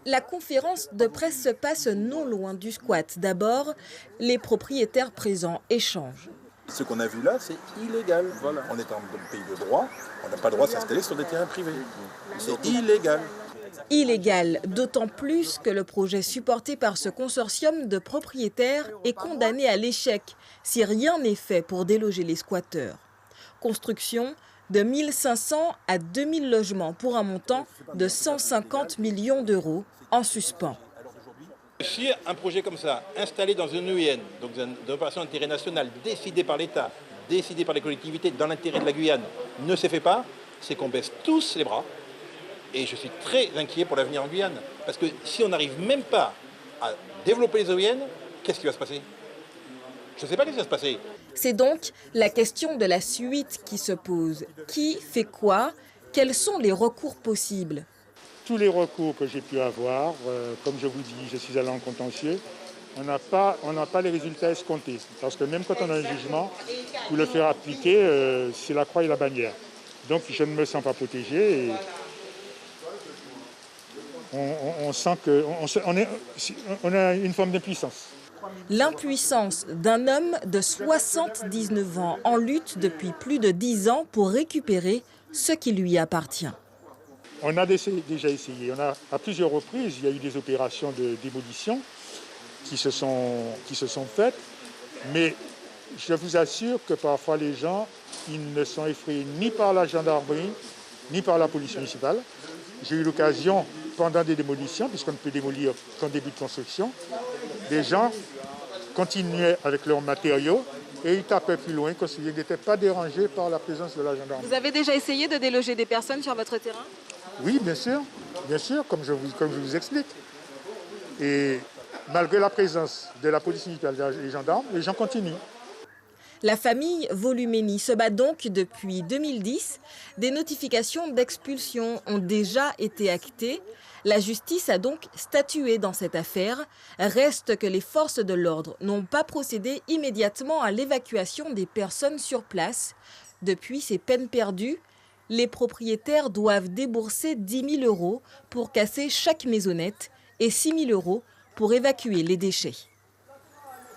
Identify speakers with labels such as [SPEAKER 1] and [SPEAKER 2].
[SPEAKER 1] La conférence de presse se passe non loin du squat. D'abord, les propriétaires présents échangent.
[SPEAKER 2] Ce qu'on a vu là, c'est illégal. Voilà. On est en pays de droit, on n'a pas le droit de s'installer sur des terrains privés. C'est illégal.
[SPEAKER 1] Illégal, d'autant plus que le projet supporté par ce consortium de propriétaires est condamné à l'échec si rien n'est fait pour déloger les squatteurs. Construction de 1500 à 2000 logements pour un montant de 150 millions d'euros en suspens.
[SPEAKER 3] Si un projet comme ça, installé dans une EIN, donc une opération d'intérêt national, décidée par l'État, décidée par les collectivités dans l'intérêt de la Guyane, ne se fait pas, c'est qu'on baisse tous les bras. Et je suis très inquiet pour l'avenir en Guyane. Parce que si on n'arrive même pas à développer les EIN, qu'est-ce qui va se passer? Je ne sais pas ce qui va se passer.
[SPEAKER 1] C'est donc la question de la suite qui se pose. Qui fait quoi? Quels sont les recours possibles?
[SPEAKER 4] Tous les recours que j'ai pu avoir, comme je vous dis, je suis allé en contentieux, on n'a pas les résultats escomptés. Parce que même quand on a un jugement, pour le faire appliquer, c'est la croix et la bannière. Donc je ne me sens pas protégé. Et on sent qu'on a une forme d'impuissance.
[SPEAKER 1] L'impuissance d'un homme de 79 ans en lutte depuis plus de 10 ans pour récupérer ce qui lui appartient.
[SPEAKER 4] On a déjà essayé. À plusieurs reprises, il y a eu des opérations de démolition qui se sont faites. Mais je vous assure que parfois les gens, ils ne sont effrayés ni par la gendarmerie, ni par la police municipale. J'ai eu l'occasion, pendant des démolitions, puisqu'on ne peut démolir qu'en début de construction, des gens continuaient avec leurs matériaux et ils tapaient plus loin, parce qu'ils n'étaient pas dérangés par la présence de la gendarmerie.
[SPEAKER 1] Vous avez déjà essayé de déloger des personnes sur votre terrain?
[SPEAKER 4] Oui, bien sûr, comme je vous explique. Et malgré la présence de la police municipale et des gendarmes, les gens continuent.
[SPEAKER 1] La famille Volumeni se bat donc depuis 2010. Des notifications d'expulsion ont déjà été actées. La justice a donc statué dans cette affaire. Reste que les forces de l'ordre n'ont pas procédé immédiatement à l'évacuation des personnes sur place. Depuis ces peines perdues, les propriétaires doivent débourser 10 000 € pour casser chaque maisonnette et 6 000 € pour évacuer les déchets.